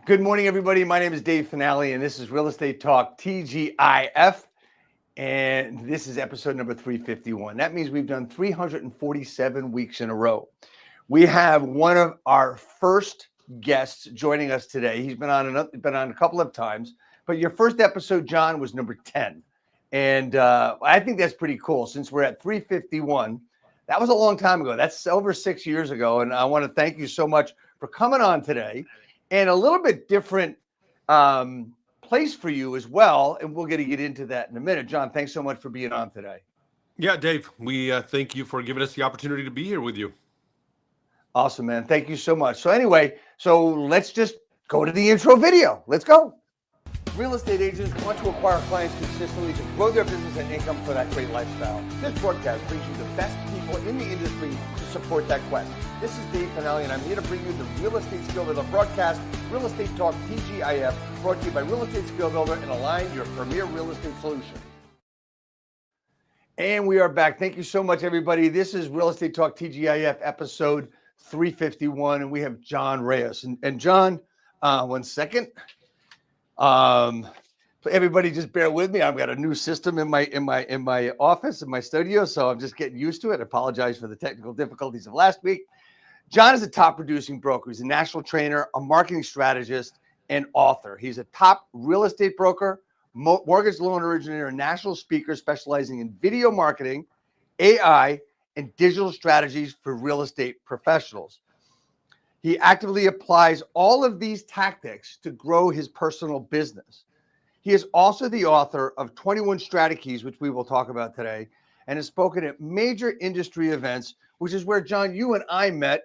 Good morning, everybody. My name is Dave Finale, and this is Real Estate Talk TGIF, and this is episode number 351. That means we've done 347 weeks in a row. We have one of our first guests joining us today. He's been on a couple of times, but your first episode, John, was number 10, and I think that's pretty cool. Since we're at 351, that was a long time ago. That's over 6 years ago, and I want to thank you so much for coming on today. And a little bit different place for you as well. And we're going to get into that in a minute. John, thanks so much for being on today. Yeah, Dave, we thank you for giving us the opportunity to be here with you. Awesome, man. Thank you so much. So anyway, let's just go to the intro video. Let's go. Real estate agents want to acquire clients consistently to grow their business and income for that great lifestyle. This broadcast brings you the best people in the industry to support that quest. This is Dave Finale, and I'm here to bring you the Real Estate Skill Builder broadcast, Real Estate Talk TGIF, brought to you by Real Estate Skill Builder and Align, your premier real estate solution. And we are back. Thank you so much, everybody. This is Real Estate Talk TGIF episode 351, and we have John Reyes. And John, one second. Everybody just bear with me. I've got a new system in my office, in my studio, so I'm just getting used to it. I apologize for the technical difficulties of last week. John is a top producing broker. He's a national trainer, a marketing strategist, and author. He's a top real estate broker, mortgage loan originator, and national speaker specializing in video marketing, AI, and digital strategies for real estate professionals. He actively applies all of these tactics to grow his personal business. He is also the author of 21 StrataKeys, which we will talk about today, and has spoken at major industry events, which is where, John, you and I met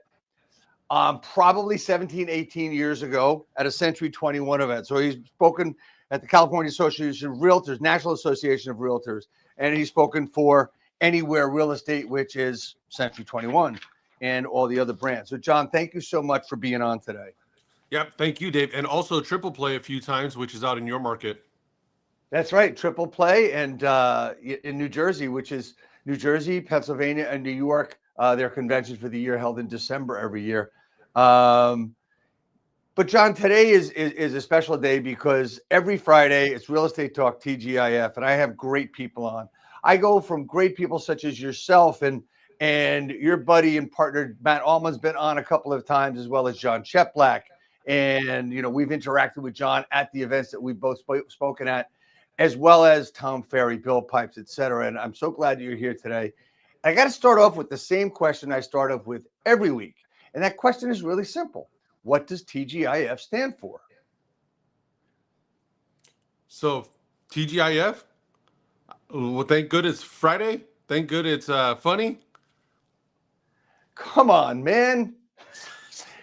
probably 17, 18 years ago at a Century 21 event. So he's spoken at the California Association of REALTORS, National Association of REALTORs, and he's spoken for Anywhere Real Estate, which is Century 21. And all the other brands. So, John, thank you so much for being on today. Yep, thank you, Dave. And also Triple Play a few times, which is out in your market. That's right, Triple Play, and in New Jersey, which is New Jersey, Pennsylvania, and New York. Their conventions for the year held in December every year. But, John, today is a special day because every Friday it's Real Estate Talk TGIF, and I have great people on. I go from great people such as yourself and your buddy and partner, Matt Allman's been on a couple of times, as well as John Cheplack. And, we've interacted with John at the events that we've both spoken at, as well as Tom Ferry, Bill Pipes, et cetera. And I'm so glad you're here today. I got to start off with the same question I start off with every week. And that question is really simple. What does TGIF stand for? So TGIF, well, thank good it's Friday. Thank good it's funny. Come on, man.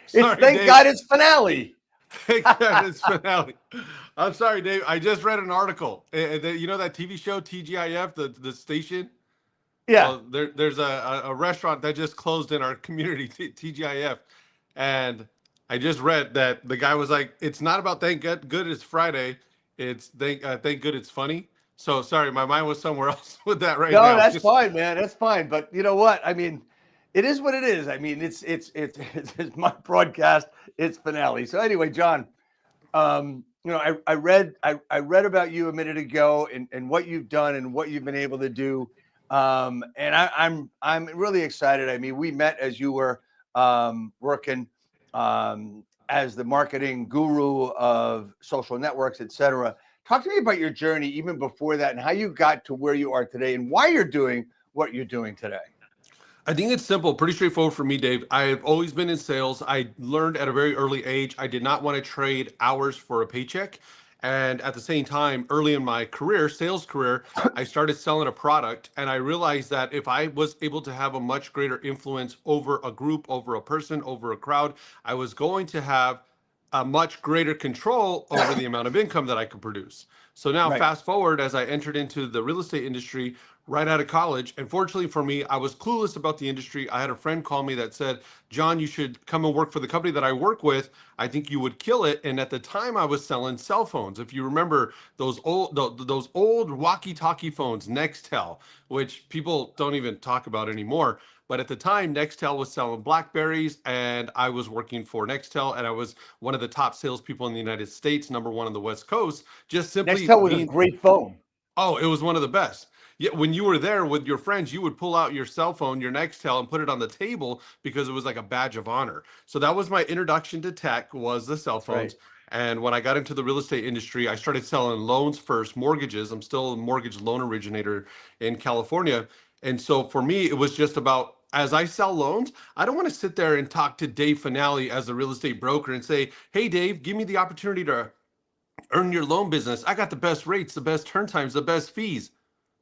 Sorry, thank Dave. God it's finale. Thank God it's finale. I'm sorry, Dave. I just read an article. You know that TV show TGIF, the station? Yeah. Well, there's a restaurant that just closed in our community, TGIF. And I just read that the guy was like, it's not about thank good it's Friday. It's thank good it's funny. So sorry, my mind was somewhere else with that right now. No, that's fine, man. That's fine. But you know what? I mean, it is what it is. I mean, it's my broadcast. It's finale. So anyway, John, I read about you a minute ago and what you've done and what you've been able to do. And I'm really excited. I mean, we met as you were working as the marketing guru of social networks, et cetera. Talk to me about your journey even before that and how you got to where you are today and why you're doing what you're doing today. I think it's simple, pretty straightforward for me, Dave. I've always been in sales. I learned at a very early age. I did not want to trade hours for a paycheck. And at the same time, early in my career, sales career, I started selling a product. And I realized that if I was able to have a much greater influence over a group, over a person, over a crowd, I was going to have a much greater control over the amount of income that I could produce. So now fast forward, as I entered into the real estate industry, right out of college. And fortunately for me, I was clueless about the industry. I had a friend call me that said, John, you should come and work for the company that I work with. I think you would kill it. And at the time I was selling cell phones. If you remember those old walkie-talkie phones, Nextel, which people don't even talk about anymore. But at the time, Nextel was selling Blackberries, and I was working for Nextel, and I was one of the top salespeople in the United States, number one on the West Coast, just simply Nextel was a being. great phone. Oh, it was one of the best. Yeah, when you were there with your friends, you would pull out your cell phone, your Nextel, and put it on the table because it was like a badge of honor. So that was my introduction to tech, was the cell That's right. phones. And when I got into the real estate industry, I started selling loans first, mortgages. I'm still a mortgage loan originator in California. And so for me, it was just about, as I sell loans, I don't want to sit there and talk to Dave Finale as a real estate broker and say, hey, Dave, give me the opportunity to earn your loan business. I got the best rates, the best turn times, the best fees,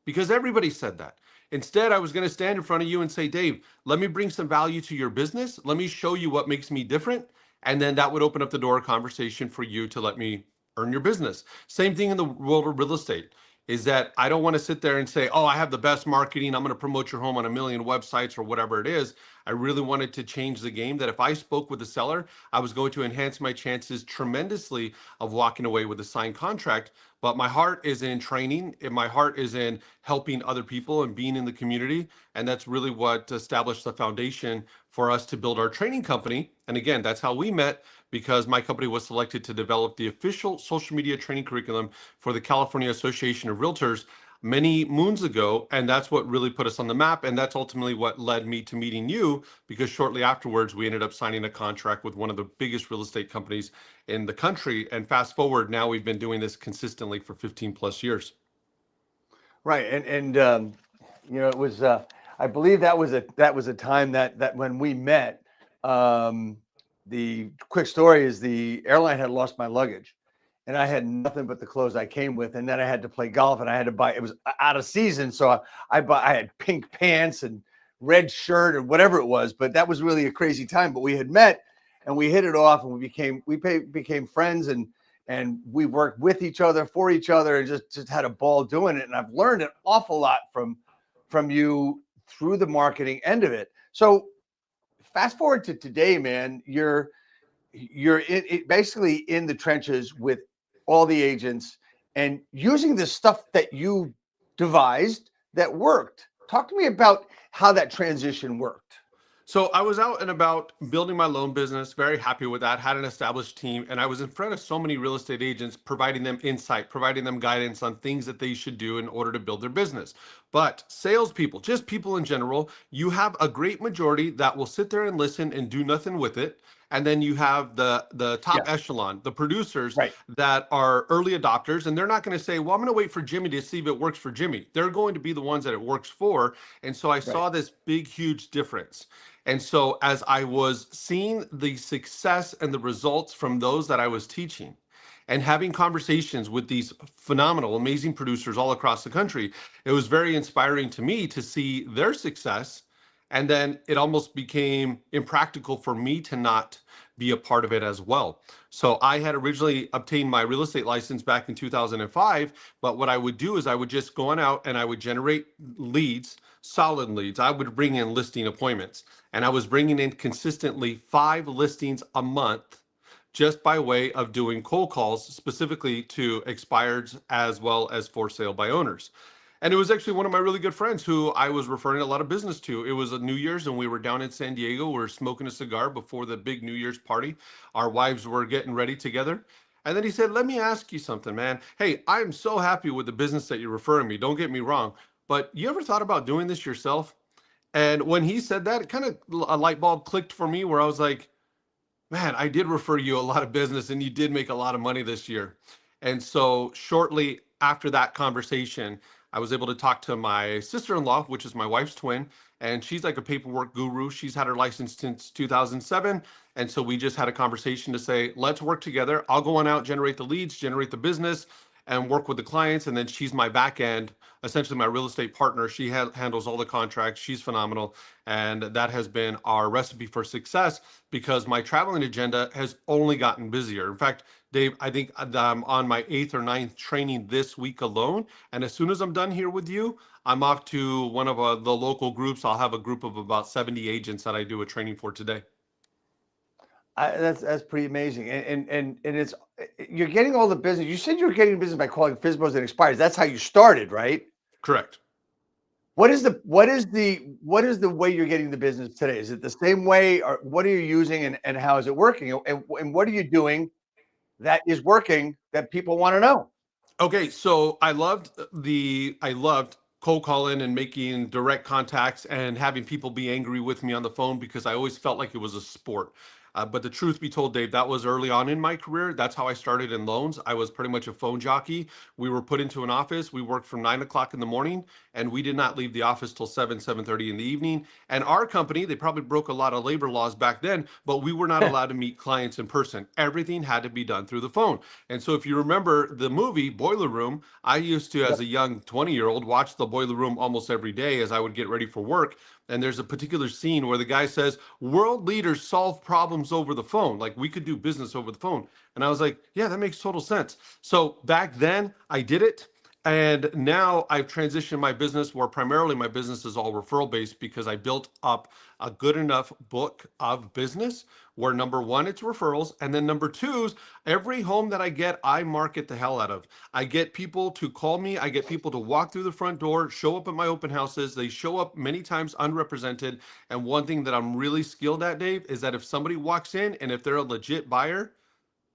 because everybody said that. Instead, I was going to stand in front of you and say, Dave, let me bring some value to your business. Let me show you what makes me different. And then that would open up the door of conversation for you to let me earn your business. Same thing in the world of real estate is that I don't want to sit there and say, oh, I have the best marketing. I'm going to promote your home on a million websites or whatever it is. I really wanted to change the game that if I spoke with the seller, I was going to enhance my chances tremendously of walking away with a signed contract. But my heart is in training, and my heart is in helping other people and being in the community. And that's really what established the foundation for us to build our training company. And again, that's how we met, because my company was selected to develop the official social media training curriculum for the California Association of Realtors many moons ago. And that's what really put us on the map. And that's ultimately what led me to meeting you, because shortly afterwards, we ended up signing a contract with one of the biggest real estate companies in the country. And fast forward, now we've been doing this consistently for 15 plus years. Right. And it was I believe that was a time that when we met, the quick story is the airline had lost my luggage and I had nothing but the clothes I came with. And then I had to play golf and I had to buy, it was out of season. So I had pink pants and red shirt or whatever it was, but that was really a crazy time. But we had met and we hit it off and we became friends, and we worked with each other, for each other, and just had a ball doing it. And I've learned an awful lot from you through the marketing end of it. So fast forward to today, man, you're basically in the trenches with all the agents and using the stuff that you devised that worked. Talk to me about how that transition worked. So I was out and about building my loan business, very happy with that, had an established team, and I was in front of so many real estate agents, providing them insight, providing them guidance on things that they should do in order to build their business. But salespeople, just people in general, you have a great majority that will sit there and listen and do nothing with it. And then you have the top Yeah. echelon, the producers Right. that are early adopters, and they're not going to say, well, I'm going to wait for Jimmy to see if it works for Jimmy. They're going to be the ones that it works for. And so I saw this big, huge difference. And so as I was seeing the success and the results from those that I was teaching and having conversations with these phenomenal, amazing producers all across the country, it was very inspiring to me to see their success. And then it almost became impractical for me to not be a part of it as well. So I had originally obtained my real estate license back in 2005, but what I would do is I would just go on out and I would generate leads, solid leads. I would bring in listing appointments, and I was bringing in consistently 5 listings a month just by way of doing cold calls specifically to expireds as well as for sale by owners. And it was actually one of my really good friends who I was referring a lot of business to. It was a New Year's and we were down in San Diego. We were smoking a cigar before the big New Year's party. Our wives were getting ready together. And then he said, let me ask you something, man. Hey, I'm so happy with the business that you're referring me. Don't get me wrong. But you ever thought about doing this yourself? And when he said that, it kind of a light bulb clicked for me where I was like, man, I did refer you a lot of business and you did make a lot of money this year. And so shortly after that conversation, I was able to talk to my sister-in-law, which is my wife's twin, and she's like a paperwork guru. She's had her license since 2007. And so we just had a conversation to say, let's work together. I'll go on out, generate the leads, generate the business. and work with the clients. And then she's my back end, essentially my real estate partner. She handles all the contracts. She's phenomenal. And that has been our recipe for success because my traveling agenda has only gotten busier. In fact, Dave, I think I'm on my 8th or ninth training this week alone. And as soon as I'm done here with you, I'm off to one of the local groups. I'll have a group of about 70 agents that I do a training for today. That's pretty amazing, and it's you're getting all the business. You said you were getting business by calling FSBOs and expires. That's how you started, right? Correct. What is the way you're getting the business today? Is it the same way, or what are you using, and how is it working? And what are you doing that is working that people want to know? Okay, so I loved cold calling and making direct contacts and having people be angry with me on the phone because I always felt like it was a sport. But the truth be told, Dave, that was early on in my career. That's how I started in loans. I was pretty much a phone jockey. We were put into an office. We worked from 9 o'clock in the morning, and we did not leave the office till 7:30 in the evening. And our company, they probably broke a lot of labor laws back then, but we were not allowed to meet clients in person. Everything had to be done through the phone. And so if you remember the movie Boiler Room, I used to, as a young 20-year-old, watch the Boiler Room almost every day as I would get ready for work. And there's a particular scene where the guy says, world leaders solve problems over the phone. Like we could do business over the phone. And I was like, yeah, that makes total sense. So back then I did it. And now I've transitioned my business where primarily my business is all referral based because I built up a good enough book of business where number one, it's referrals. And then number two is every home that I get, I market the hell out of. I get people to call me. I get people to walk through the front door, show up at my open houses. They show up many times unrepresented. And one thing that I'm really skilled at, Dave, is that if somebody walks in and if they're a legit buyer,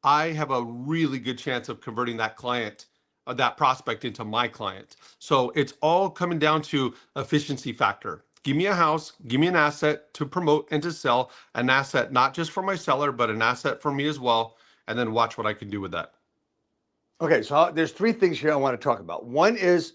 I have a really good chance of converting that client, that prospect into my client. So it's all coming down to efficiency factor. Give me a house, give me an asset to promote and to sell, an asset not just for my seller, but an asset for me as well, and then watch what I can do with that. Okay, so there's three things here I want to talk about. One is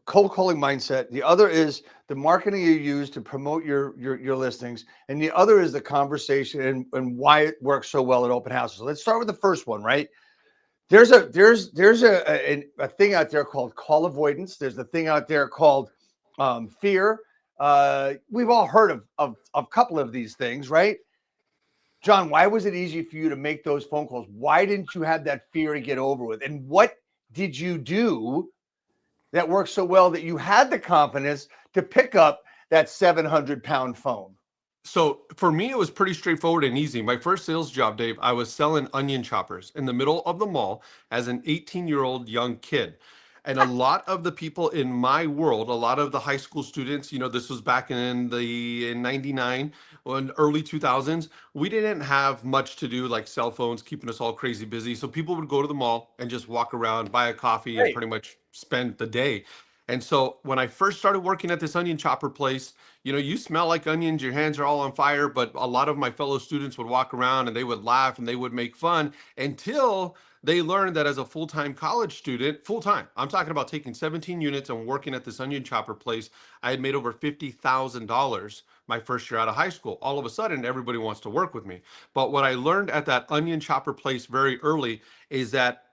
cold calling mindset. The other is the marketing you use to promote your listings, and the other is the conversation and why it works so well at open houses. So let's start with the first one, right? There's a thing out there called call avoidance. There's a thing out there called fear. We've all heard of a couple of these things, right? John, why was it easy for you to make those phone calls? Why didn't you have that fear to get over with? And what did you do that worked so well that you had the confidence to pick up that 700-pound phone? So for me, it was pretty straightforward and easy. My first sales job, Dave, I was selling onion choppers in the middle of the mall as an 18-year-old young kid. And a lot of the people in my world, a lot of the high school students, this was back in 99 or in early 2000s, we didn't have much to do like cell phones keeping us all crazy busy. So people would go to the mall and just walk around, buy a coffee and Right. pretty much spend the day. And so when I first started working at this onion chopper place, you smell like onions, your hands are all on fire, but a lot of my fellow students would walk around and they would laugh and they would make fun until they learned that as a full-time college student, full-time, I'm talking about taking 17 units and working at this onion chopper place, I had made over $50,000 my first year out of high school. All of a sudden, everybody wants to work with me. But what I learned at that onion chopper place very early is that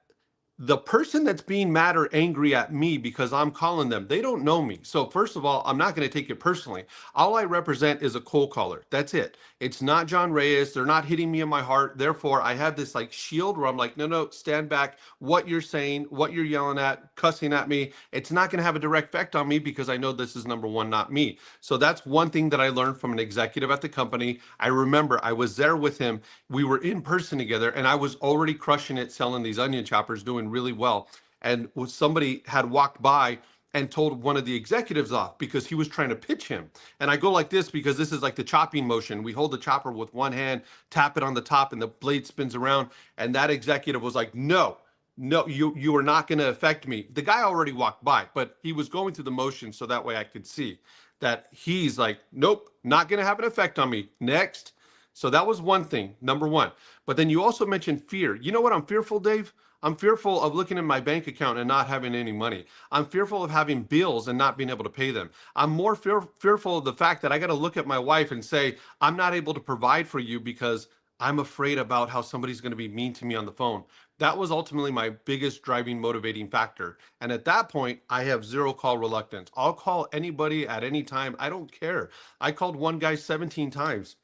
the person that's being mad or angry at me because I'm calling them, they don't know me. So first of all, I'm not going to take it personally. All I represent is a cold caller. That's it. It's not John Reyes. They're not hitting me in my heart. Therefore, I have this like shield where I'm like, no, stand back. What you're saying, what you're yelling at, cussing at me, it's not going to have a direct effect on me because I know this is number one, not me. So that's one thing that I learned from an executive at the company. I remember I was there with him. We were in person together and I was already crushing it selling these onion choppers, doing really well. And somebody had walked by and told one of the executives off because he was trying to pitch him. And I go like this because this is like the chopping motion. We hold the chopper with one hand, tap it on the top, and the blade spins around. And that executive was like, no, you are not going to affect me. The guy already walked by, but he was going through the motion so that way I could see that he's like, nope, not going to have an effect on me. Next. So that was one thing, number one. But then you also mentioned fear. You know what I'm fearful, Dave? I'm fearful of looking in my bank account and not having any money. I'm fearful of having bills and not being able to pay them. I'm more fearful of the fact that I got to look at my wife and say, I'm not able to provide for you because I'm afraid about how somebody's going to be mean to me on the phone. That was ultimately my biggest driving motivating factor. And at that point, I have zero call reluctance. I'll call anybody at any time. I don't care. I called one guy 17 times.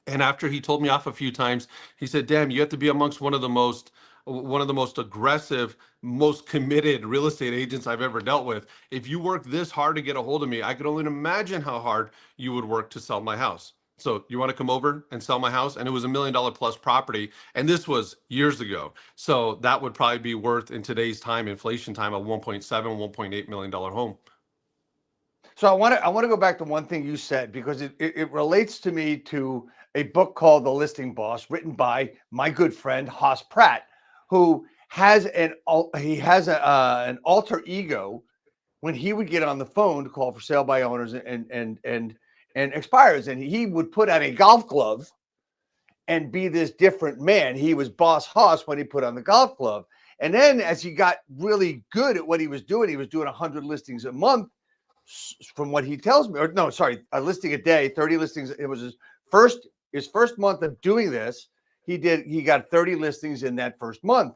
And after he told me off a few times, he said, "Damn, you have to be amongst one of the most aggressive, most committed real estate agents I've ever dealt with. If you work this hard to get a hold of me, I could only imagine how hard you would work to sell my house. So you want to come over and sell my house?" And it was $1 million plus property. And this was years ago. So that would probably be worth in today's time, inflation time, a 1.7, $1.8 million home. So I want to go back to one thing you said, because it relates to me to a book called The Listing Boss, written by my good friend Haas Pratt, who has an alter ego when he would get on the phone to call for sale by owners and expires, and he would put on a golf glove and be this different man. He was Boss Haas when he put on the golf glove, and then as he got really good at what he was doing 100 listings a month, from what he tells me, or no, sorry, a listing a day, 30 listings. It was his first month of doing this. He got 30 listings in that first month.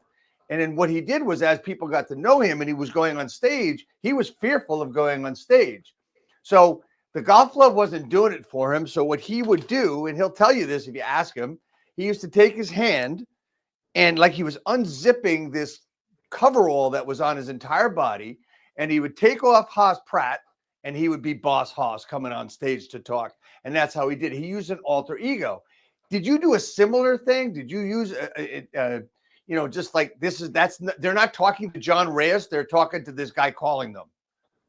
And then what he did was, as people got to know him and he was going on stage, he was fearful of going on stage. So the golf club wasn't doing it for him. So what he would do, and he'll tell you this if you ask him, he used to take his hand and, like, he was unzipping this coverall that was on his entire body, and he would take off Haas Pratt, and he would be Boss Haas coming on stage to talk. And that's how he did it. He used an alter ego. Did you do a similar thing? Did you use just like they're not talking to John Reyes, they're talking to this guy calling them.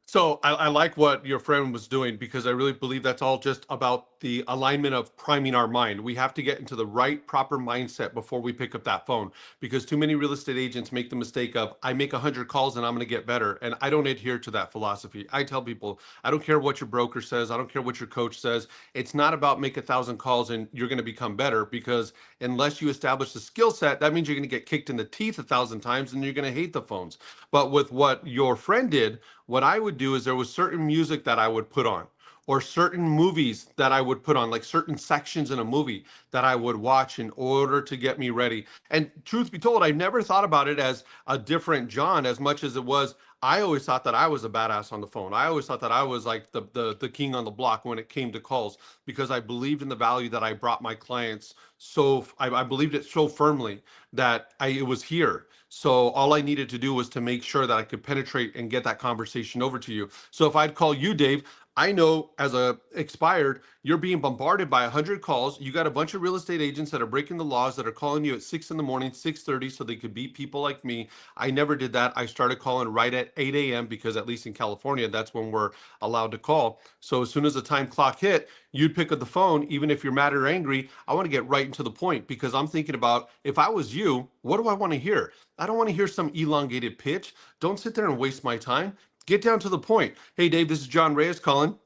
So I like what your friend was doing, because I really believe that's all just about the alignment of priming our mind. We have to get into the right, proper mindset before we pick up that phone, because too many real estate agents make the mistake of, I make 100 calls and I'm going to get better. And I don't adhere to that philosophy. I tell people, I don't care what your broker says. I don't care what your coach says. It's not about make 1,000 calls and you're going to become better, because unless you establish the skill set, that means you're going to get kicked in the teeth 1,000 times and you're going to hate the phones. But with what your friend did, what I would do is there was certain music that I would put on, or certain movies that I would put on, like certain sections in a movie that I would watch in order to get me ready. And truth be told, I never thought about it as a different John as much as it was, I always thought that I was a badass on the phone. I always thought that I was like the king on the block when it came to calls, because I believed in the value that I brought my clients. So I believed it so firmly that it was here. So all I needed to do was to make sure that I could penetrate and get that conversation over to you. So if I'd call you, Dave, I know as a expired, you're being bombarded by 100 calls. You got a bunch of real estate agents that are breaking the laws, that are calling you at 6 in the morning, 6:30, so they could beat people like me. I never did that. I started calling right at 8 a.m. because at least in California, that's when we're allowed to call. So as soon as the time clock hit, you'd pick up the phone, even if you're mad or angry. I want to get right into the point, because I'm thinking about, if I was you, what do I want to hear? I don't want to hear some elongated pitch. Don't sit there and waste my time. Get down to the point. Hey, Dave, this is John Reyes calling.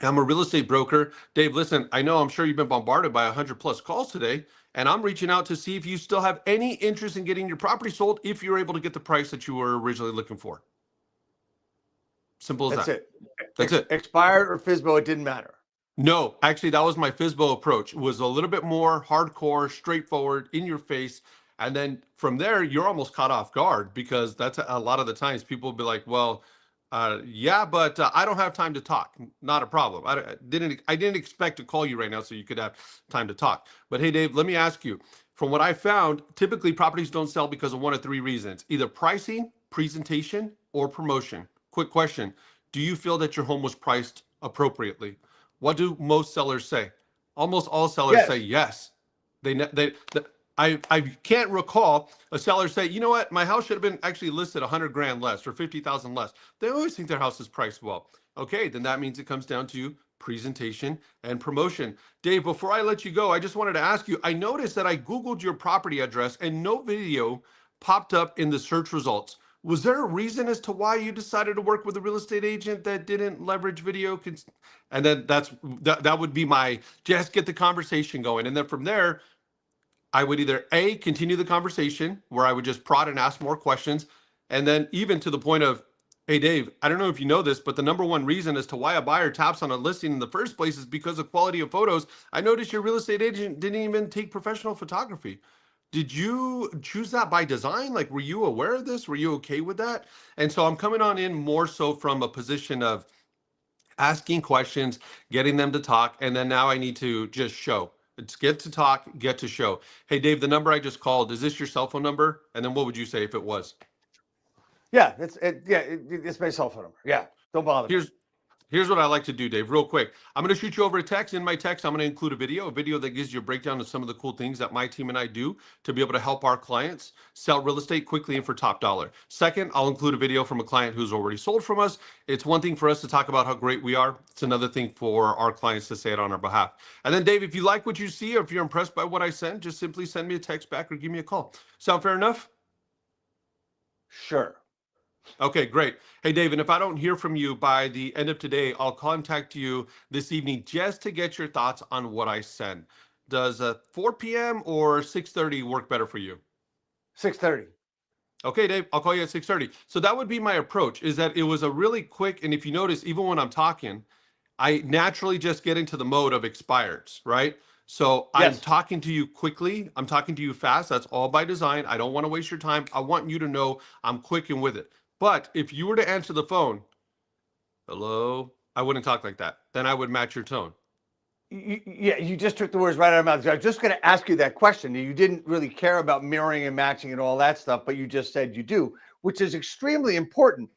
I'm a real estate broker. Dave, listen, I'm sure you've been bombarded by 100 plus calls today, and I'm reaching out to see if you still have any interest in getting your property sold, if you're able to get the price that you were originally looking for. Simple as That's that. it. That's it. Expired or FISBO, it didn't matter. No, actually, that was my FISBO approach. It was a little bit more hardcore, straightforward, in your face. And then from there, you're almost caught off guard, because that's a lot of the times people will be like, well, yeah, but I don't have time to talk. Not a problem. I didn't expect to call you right now so you could have time to talk. But hey, Dave, let me ask you. From what I found, typically properties don't sell because of one of three reasons: either pricing, presentation, or promotion. Quick question: do you feel that your home was priced appropriately? What do most sellers say? Almost all sellers say Yes. yes. I can't recall a seller say, you know what, my house should have been actually listed 100 grand less or 50,000 less. They always think their house is priced well. Okay, then that means it comes down to presentation and promotion. Dave, before I let you go, I just wanted to ask you, I noticed that I Googled your property address and no video popped up in the search results. Was there a reason as to why you decided to work with a real estate agent that didn't leverage video? And then that would be my, just get the conversation going. And then from there, I would either A, continue the conversation where I would just prod and ask more questions. And then even to the point of, Hey, Dave, I don't know if you know this, but the number one reason as to why a buyer taps on a listing in the first place is because of quality of photos. I noticed your real estate agent didn't even take professional photography. Did you choose that by design? Like, were you aware of this? Were you okay with that? And so I'm coming on in more so from a position of asking questions, getting them to talk, and then now I need to just show. It's get to talk, get to show. Hey, Dave, the number I just called, is this your cell phone number? And then what would you say if it was? Yeah, it's my cell phone number. Yeah, don't bother me. Here's Here's what I like to do, Dave, real quick. I'm going to shoot you over a text. In my text, I'm going to include a video that gives you a breakdown of some of the cool things that my team and I do to be able to help our clients sell real estate quickly and for top dollar. Second, I'll include a video from a client who's already sold from us. It's one thing for us to talk about how great we are. It's another thing for our clients to say it on our behalf. And then, Dave, if you like what you see or if you're impressed by what I send, just simply send me a text back or give me a call. Sound fair enough? Sure. Okay, great. Hey, Dave, and if I don't hear from you by the end of today, I'll contact you this evening just to get your thoughts on what I send. Does 4 p.m. or 6:30 work better for you? 6:30. Okay, Dave, I'll call you at 6:30. So that would be my approach, is that it was a really quick, and if you notice, even when I'm talking, I naturally just get into the mode of expireds, right? So I'm Yes. talking to you quickly. I'm talking to you fast. That's all by design. I don't want to waste your time. I want you to know I'm quick and with it. But if you were to answer the phone, hello, I wouldn't talk like that. Then I would match your tone. Yeah, you just took the words right out of my mouth. I was just going to ask you that question. You didn't really care about mirroring and matching and all that stuff, but you just said you do, which is extremely important.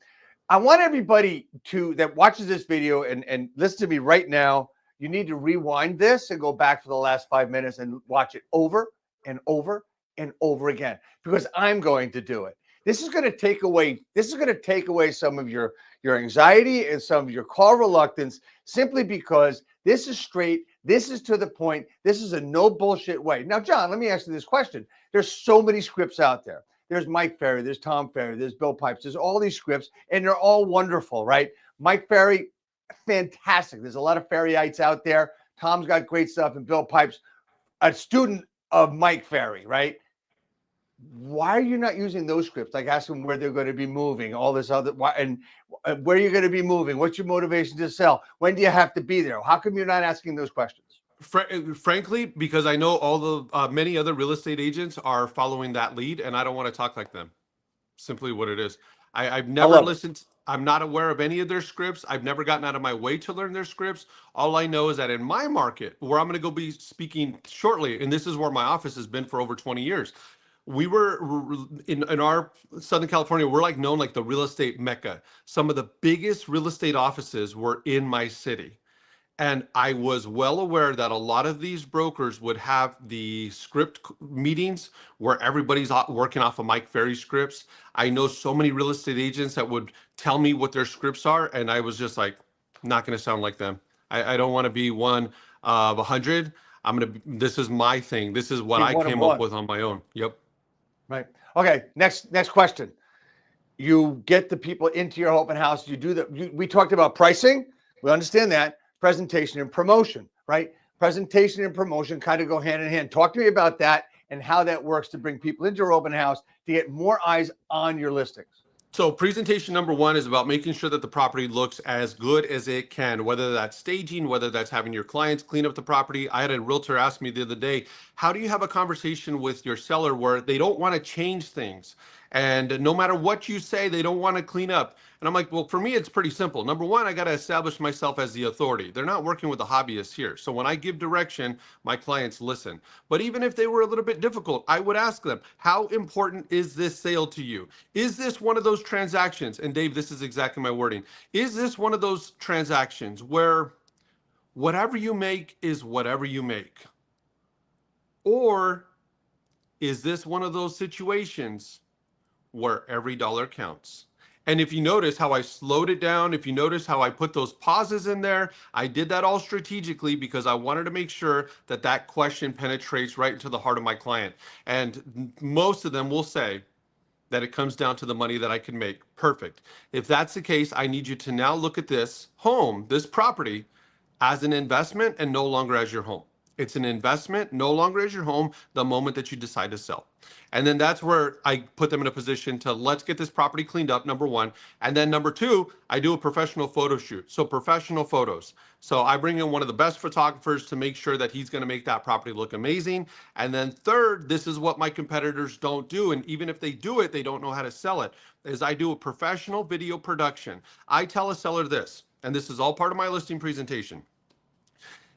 I want everybody that watches this video and listen to me right now. You need to rewind this and go back for the last 5 minutes and watch it over and over and over again, because I'm going to do it. This is going to take away some of your anxiety and some of your call reluctance, simply because this is straight, this is to the point, this is a no bullshit way. Now, John, let me ask you this question. There's so many scripts out there. There's Mike Ferry, there's Tom Ferry, there's Bill Pipes, there's all these scripts, and they're all wonderful, right? Mike Ferry, fantastic. There's a lot of Ferryites out there. Tom's got great stuff, and Bill Pipes, a student of Mike Ferry, right? Why are you not using those scripts? Like, ask them where they're going to be moving, all this other, and where you're going to be moving. What's your motivation to sell? When do you have to be there? How come you're not asking those questions? Frankly, because I know all the many other real estate agents are following that lead, and I don't want to talk like them. Simply what it is. I've never listened. I'm not aware of any of their scripts. I've never gotten out of my way to learn their scripts. All I know is that in my market, where I'm going to go be speaking shortly, and this is where my office has been for over 20 years, we were in our Southern California, we're like known like the real estate mecca. Some of the biggest real estate offices were in my city. And I was well aware that a lot of these brokers would have the script meetings where everybody's working off of Mike Ferry scripts. I know so many real estate agents that would tell me what their scripts are, and I was just like, not going to sound like them. I don't want to be one of 100. This is my thing. This is what I came up with on my own. Yep. Right. Okay. Next question. You get the people into your open house. You do that. We talked about pricing. We understand that. Presentation and promotion, right? Presentation and promotion kind of go hand in hand. Talk to me about that and how that works to bring people into your open house to get more eyes on your listings. So presentation number one is about making sure that the property looks as good as it can, whether that's staging, whether that's having your clients clean up the property. I had a realtor ask me the other day, how do you have a conversation with your seller where they don't want to change things? And no matter what you say, they don't want to clean up. And I'm like, well, for me, it's pretty simple. Number one, I got to establish myself as the authority. They're not working with a hobbyist here. So when I give direction, my clients listen. But even if they were a little bit difficult, I would ask them, how important is this sale to you? Is this one of those transactions? And Dave, this is exactly my wording. Is this one of those transactions where whatever you make is whatever you make? Or is this one of those situations where every dollar counts? And if you notice how I slowed it down, if you notice how I put those pauses in there, I did that all strategically because I wanted to make sure that that question penetrates right into the heart of my client. And most of them will say that it comes down to the money that I can make. Perfect. If that's the case, I need you to now look at this home, this property, as an investment and no longer as your home. It's an investment, no longer is your home the moment that you decide to sell. And then that's where I put them in a position to let's get this property cleaned up, number one. And then number two, I do a professional photo shoot. So professional photos. So I bring in one of the best photographers to make sure that he's going to make that property look amazing. And then third, this is what my competitors don't do. And even if they do it, they don't know how to sell it, is I do a professional video production. I tell a seller this, and this is all part of my listing presentation.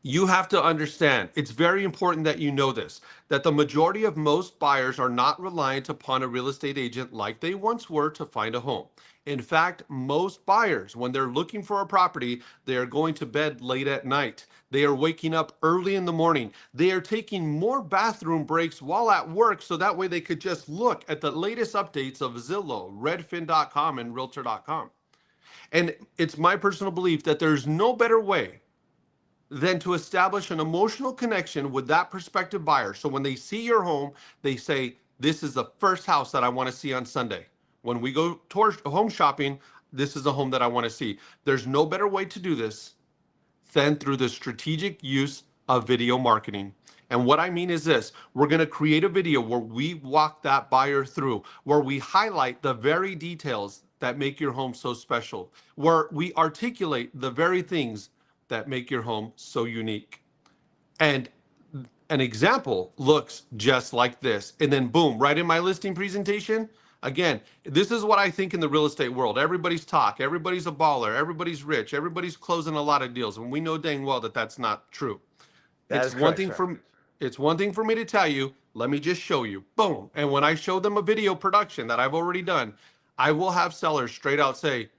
You have to understand, it's very important that you know this, that the majority of most buyers are not reliant upon a real estate agent like they once were to find a home. In fact, most buyers, when they're looking for a property, they are going to bed late at night. They are waking up early in the morning. They are taking more bathroom breaks while at work so that way they could just look at the latest updates of Zillow, Redfin.com, and Realtor.com. And it's my personal belief that there's no better way than to establish an emotional connection with that prospective buyer. So when they see your home, they say, this is the first house that I want to see on Sunday. When we go towards home shopping, this is the home that I want to see. There's no better way to do this than through the strategic use of video marketing. And what I mean is this, we're going to create a video where we walk that buyer through, where we highlight the very details that make your home so special, where we articulate the very things that make your home so unique. And an example looks just like this. And then boom, right in my listing presentation, again, this is what I think in the real estate world. Everybody's talk, everybody's a baller, everybody's rich, everybody's closing a lot of deals. And we know dang well that that's not true. It's one thing for me to tell you, let me just show you, boom. And when I show them a video production that I've already done, I will have sellers straight out say,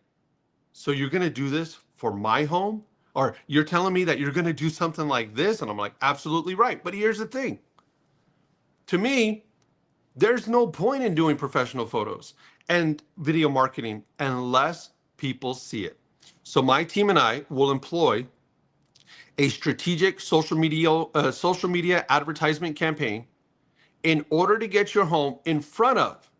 so you're gonna do this for my home? Or you're telling me that you're going to do something like this? And I'm like, absolutely right. But here's the thing. To me, there's no point in doing professional photos and video marketing unless people see it. So my team and I will employ a strategic social media advertisement campaign in order to get your home in front of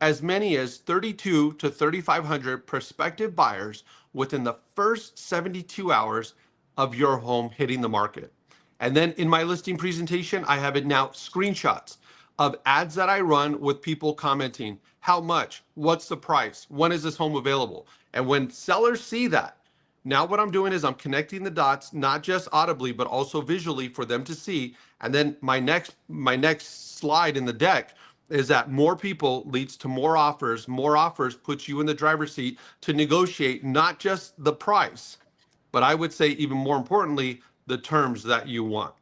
as many as 32 to 3,500 prospective buyers within the first 72 hours of your home hitting the market. And then in my listing presentation, I have it now screenshots of ads that I run with people commenting, how much, what's the price, when is this home available? And when sellers see that, now what I'm doing is I'm connecting the dots, not just audibly, but also visually for them to see. And then my next slide in the deck is that more people leads to more offers puts you in the driver's seat to negotiate not just the price, but I would say even more importantly, the terms that you want.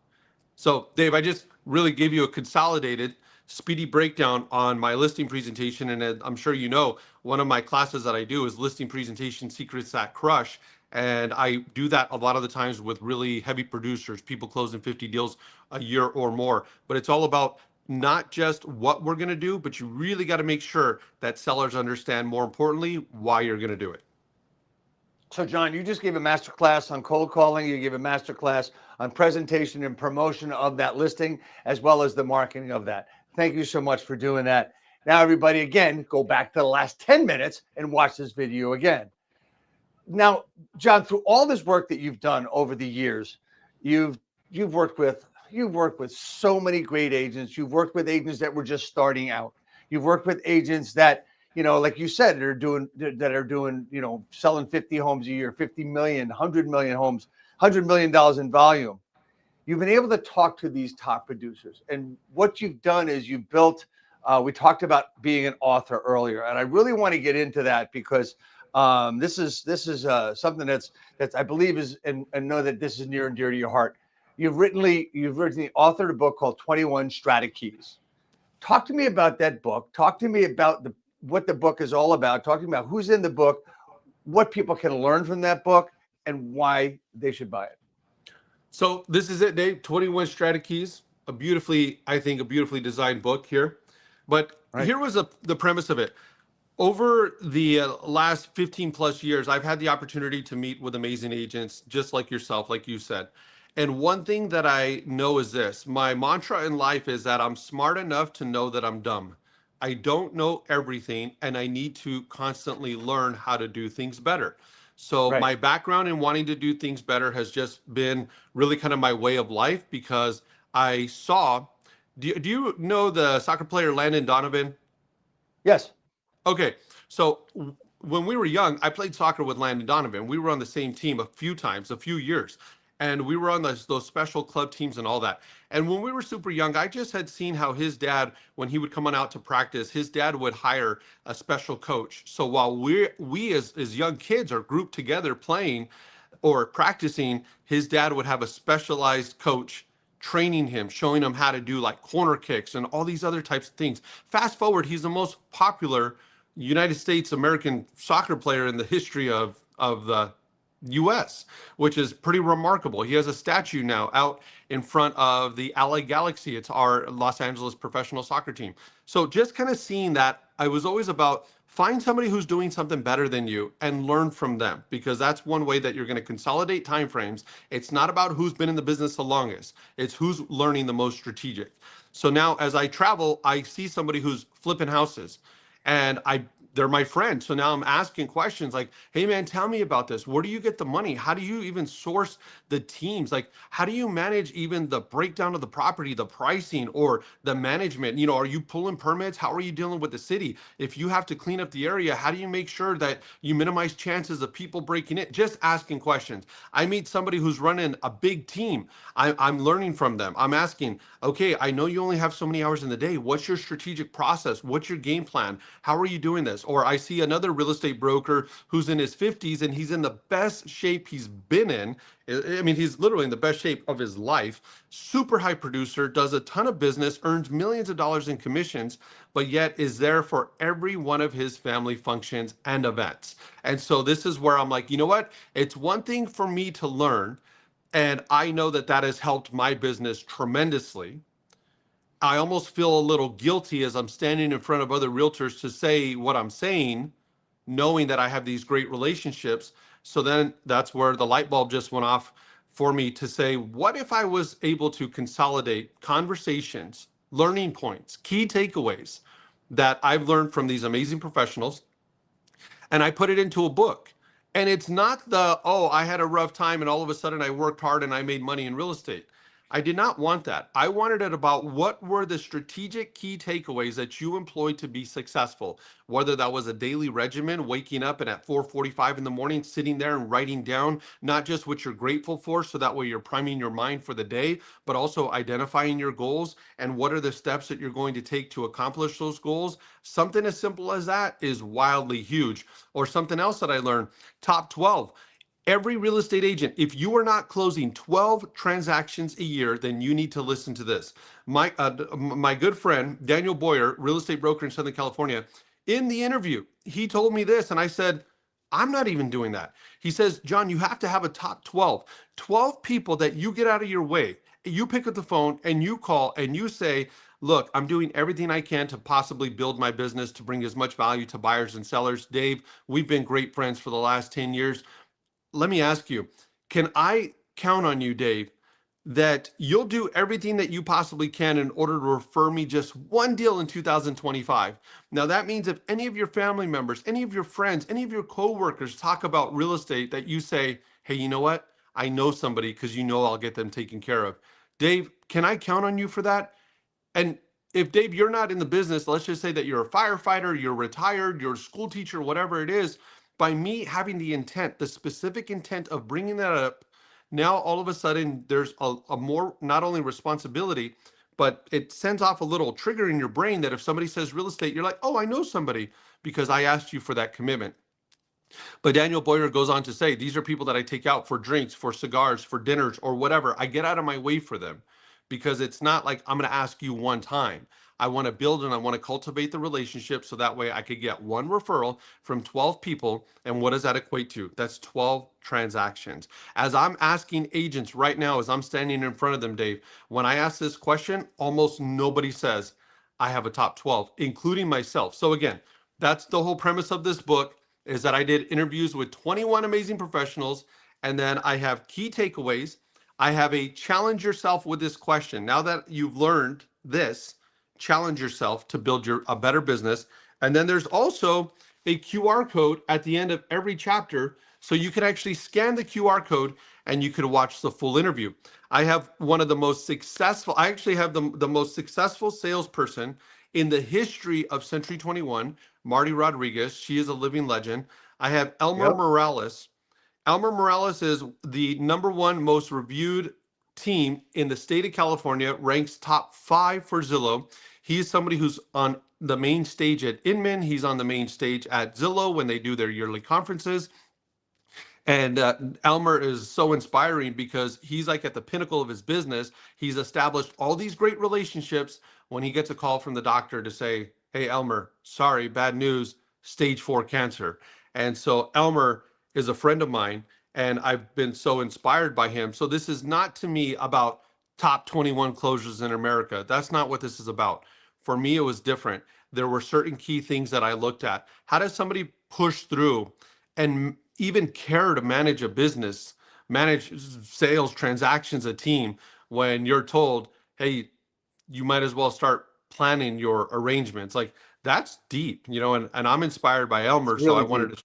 So Dave, I just really gave you a consolidated, speedy breakdown on my listing presentation. And I'm sure you know, one of my classes that I do is listing presentation secrets that crush. And I do that a lot of the times with really heavy producers, people closing 50 deals a year or more. But it's all about not just what we're going to do, but you really got to make sure that sellers understand, more importantly, why you're going to do it. So John, you just gave a masterclass on cold calling. You gave a masterclass on presentation and promotion of that listing, as well as the marketing of that. Thank you so much for doing that. Now, everybody, again, go back to the last 10 minutes and watch this video again. Now, John, through all this work that you've done over the years, you've worked with so many great agents. You've worked with agents that were just starting out. You've worked with agents that, you know, like you said, that are doing, you know, selling 50 homes a year, 50 million, 100 million homes, $100 million in volume. You've been able to talk to these top producers. And what you've done is you've built, we talked about being an author earlier, and I really want to get into that because this is something that's I believe is, and know that this is near and dear to your heart. You've written authored a book called 21 StrataKeys. Talk to me about that book. Talk to me about what the book is all about. Talk to me about who's in the book, what people can learn from that book, and why they should buy it. So this is it, Dave. 21 StrataKeys, a beautifully designed book here. But Here was the premise of it. Over the last 15 plus years, I've had the opportunity to meet with amazing agents, just like yourself, like you said. And one thing that I know is this: my mantra in life is that I'm smart enough to know that I'm dumb. I don't know everything, and I need to constantly learn how to do things better. So Right. my background in wanting to do things better has just been really kind of my way of life because I saw, do you know the soccer player Landon Donovan? Yes. Okay, so when we were young, I played soccer with Landon Donovan. We were on the same team a few times, a few years, and we were on those special club teams and all that. And when we were super young, I just had seen how his dad, when he would come on out to practice, his dad would hire a special coach. So while we as young kids are grouped together playing or practicing, his dad would have a specialized coach training him, showing him how to do like corner kicks and all these other types of things. Fast forward, he's the most popular United States American soccer player in the history of the US, which is pretty remarkable. He has a statue now out in front of the LA Galaxy. It's our Los Angeles professional soccer team. So just kind of seeing that, I was always about find somebody who's doing something better than you and learn from them, because that's one way that you're going to consolidate timeframes. It's not about who's been in the business the longest. It's who's learning the most strategic. So now as I travel, I see somebody who's flipping houses and they're my friend. So now I'm asking questions like, hey man, tell me about this. Where do you get the money? How do you even source the teams? Like, how do you manage even the breakdown of the property, the pricing or the management? You know, are you pulling permits? How are you dealing with the city? If you have to clean up the area, how do you make sure that you minimize chances of people breaking it? Just asking questions. I meet somebody who's running a big team. I'm learning from them. I'm asking, okay, I know you only have so many hours in the day. What's your strategic process? What's your game plan? How are you doing this? Or I see another real estate broker who's in his 50s and he's in the best shape he's been in. I mean, he's literally in the best shape of his life. Super high producer, does a ton of business, earns millions of dollars in commissions, but yet is there for every one of his family functions and events. And so this is where I'm like, you know what? It's one thing for me to learn, and I know that that has helped my business tremendously. I almost feel a little guilty as I'm standing in front of other realtors to say what I'm saying, knowing that I have these great relationships. So then that's where the light bulb just went off for me to say, what if I was able to consolidate conversations, learning points, key takeaways that I've learned from these amazing professionals, and I put it into a book. And it's not the, oh, I had a rough time and all of a sudden I worked hard and I made money in real estate. I did not want that. I wanted it about what were the strategic key takeaways that you employed to be successful, whether that was a daily regimen, waking up and at 4:45 in the morning, sitting there and writing down not just what you're grateful for, so that way you're priming your mind for the day, but also identifying your goals and what are the steps that you're going to take to accomplish those goals. Something as simple as that is wildly huge. Or something else that I learned, top 12. Every real estate agent, if you are not closing 12 transactions a year, then you need to listen to this. My good friend, Daniel Boyer, real estate broker in Southern California, in the interview, he told me this, and I said, I'm not even doing that. He says, John, you have to have a top 12 people that you get out of your way. You pick up the phone and you call and you say, look, I'm doing everything I can to possibly build my business to bring as much value to buyers and sellers. Dave, we've been great friends for the last 10 years. Let me ask you, can I count on you, Dave, that you'll do everything that you possibly can in order to refer me just one deal in 2025? Now, that means if any of your family members, any of your friends, any of your coworkers talk about real estate, that you say, hey, you know what? I know somebody because you know I'll get them taken care of. Dave, can I count on you for that? And if Dave, you're not in the business, let's just say that you're a firefighter, you're retired, you're a school teacher, whatever it is, by me having the intent, the specific intent of bringing that up, now all of a sudden there's a more, not only responsibility, but it sends off a little trigger in your brain that if somebody says real estate, you're like, oh, I know somebody because I asked you for that commitment. But Daniel Boyer goes on to say, these are people that I take out for drinks, for cigars, for dinners, or whatever. I get out of my way for them because it's not like I'm going to ask you one time. I want to build and I want to cultivate the relationship so that way I could get one referral from 12 people. And what does that equate to? That's 12 transactions. As I'm asking agents right now, as I'm standing in front of them, Dave, when I ask this question, almost nobody says I have a top 12, including myself. So again, that's the whole premise of this book, is that I did interviews with 21 amazing professionals, and then I have key takeaways. I have a challenge yourself with this question. Now that you've learned this, challenge yourself to build a better business. And then there's also a QR code at the end of every chapter So you can actually scan the QR code and you could watch the full interview. I have one of the most successful, I actually have the most successful salesperson in the history of Century 21, Marty Rodriguez. She is a living legend. I have Elmer Yep. Morales. Elmer Morales is the #1 most reviewed team in the state of California, ranks top 5 for Zillow. He's somebody who's on the main stage at Inman. He's on the main stage at Zillow when they do their yearly conferences. And Elmer is so inspiring because he's like at the pinnacle of his business. He's established all these great relationships. When he gets a call from the doctor to say, "Hey, Elmer, sorry, bad news, stage 4 cancer." And so Elmer is a friend of mine, and I've been so inspired by him. So this is not to me about top 21 closures in America. That's not what this is about. For me, it was different. There were certain key things that I looked at. How does somebody push through and even care to manage a business, manage sales, transactions, a team, when you're told, hey, you might as well start planning your arrangements? Like, that's deep, and I'm inspired by It's Elmer. So I really wanted deep. to,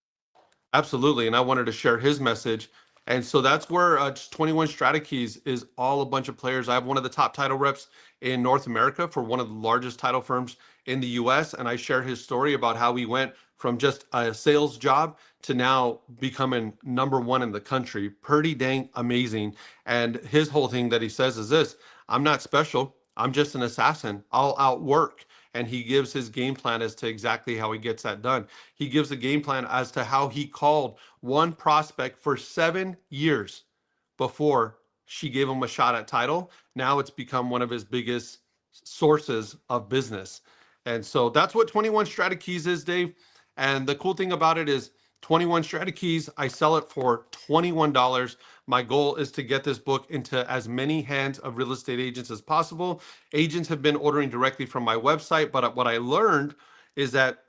absolutely. And I wanted to share his message. And so that's where just 21 StrataKeys is all a bunch of players. I have one of the top title reps in North America for one of the largest title firms in the US. And I share his story about how he went from just a sales job to now becoming #1 in the country. Pretty dang amazing. And his whole thing that he says is this: I'm not special. I'm just an assassin. I'll outwork. And he gives his game plan as to exactly how he gets that done. He gives a game plan as to how he called one prospect for 7 years before she gave him a shot at title. Now it's become one of his biggest sources of business. And so that's what 21 StrataKeys is, Dave. And the cool thing about it is 21 StrataKeys, I sell it for $21. My goal is to get this book into as many hands of real estate agents as possible. Agents have been ordering directly from my website, but what I learned is that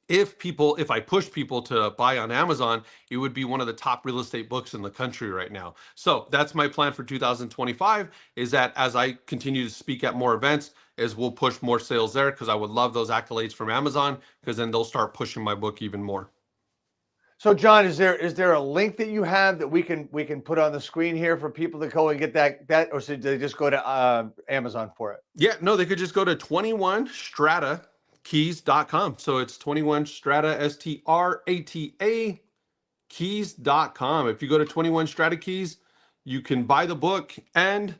if I push people to buy on Amazon, it would be one of the top real estate books in the country right now. So that's my plan for 2025, is that as I continue to speak at more events, is we'll push more sales there, because I would love those accolades from Amazon, because then they'll start pushing my book even more. So, John, is there a link that you have that we can put on the screen here for people to go and get that, or should they just go to Amazon for it? Yeah, no, they could just go to 21StrataKeys.com. So it's 21 Strata, STRATA keys.com. If you go to 21 StrataKeys, you can buy the book, and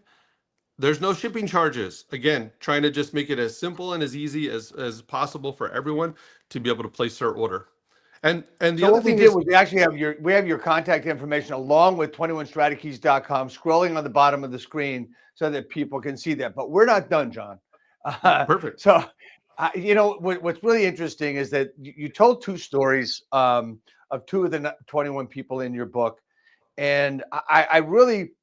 there's no shipping charges. Again, trying to just make it as simple and as easy as possible for everyone to be able to place their order. And the So other what we thing did is, was we actually have your contact information along with 21stratekeys.com scrolling on the bottom of the screen so that people can see that. But we're not done, John. perfect. So, what's really interesting is that you told 2 stories of 2 of the 21 people in your book, and I really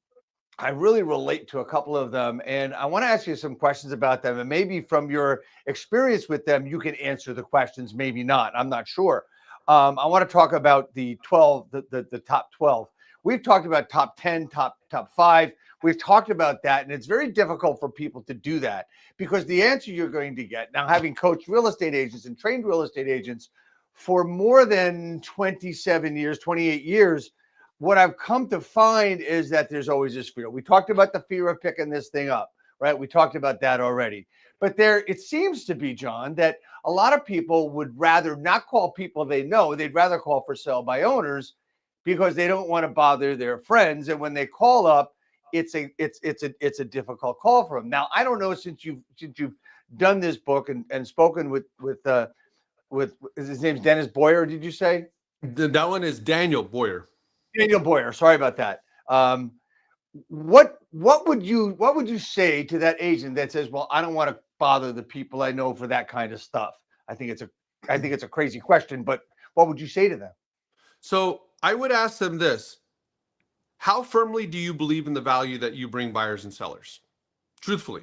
relate to a couple of them, and I want to ask you some questions about them, and maybe from your experience with them, you can answer the questions. Maybe not. I'm not sure. I want to talk about the 12, the top 12. We've talked about top 10, top 5. We've talked about that, and it's very difficult for people to do that, because the answer you're going to get now, having coached real estate agents and trained real estate agents for more than 27 years, 28 years, what I've come to find is that there's always this fear. We talked about the fear of picking this thing up, right? We talked about that already. But it seems to be, John, that a lot of people would rather not call people they know. They'd rather call for sale by owners, because they don't want to bother their friends. And when they call up, it's a difficult call for them. Now, I don't know, since you've done this book and spoken with his name's Dennis Boyer, did you say? That one is Daniel Boyer. Daniel Boyer. Sorry about that. What would you say to that agent that says, "Well, I don't want to bother the people I know for that kind of stuff"? I think it's a crazy question, but what would you say to them? So I would ask them this: how firmly do you believe in the value that you bring buyers and sellers? Truthfully,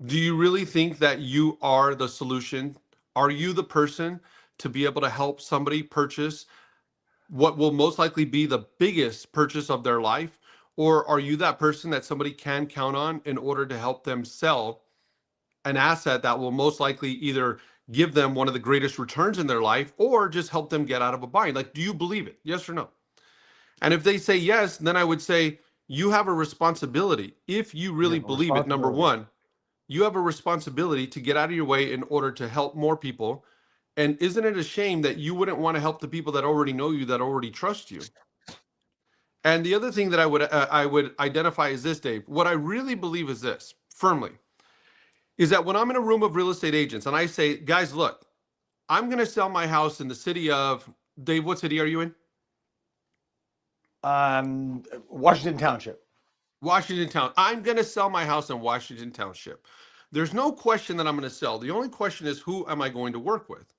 do you really think that you are the solution? Are you the person to be able to help somebody purchase what will most likely be the biggest purchase of their life? Or are you that person that somebody can count on in order to help them sell an asset that will most likely either give them one of the greatest returns in their life, or just help them get out of a bind? Like, do you believe it? Yes or no? And if they say yes, then I would say you have a responsibility. If you You really have a believe it, number responsibility. one, you have a responsibility to get out of your way in order to help more people. And isn't it a shame that you wouldn't want to help the people that already know you, that already trust you? And the other thing that I would identify is this, Dave. What I really believe is this, firmly, is that when I'm in a room of real estate agents and I say, guys, look, I'm going to sell my house in the city of, Dave, what city are you in? Washington Township. Washington Town. I'm going to sell my house in Washington Township. There's no question that I'm going to sell. The only question is, who am I going to work with?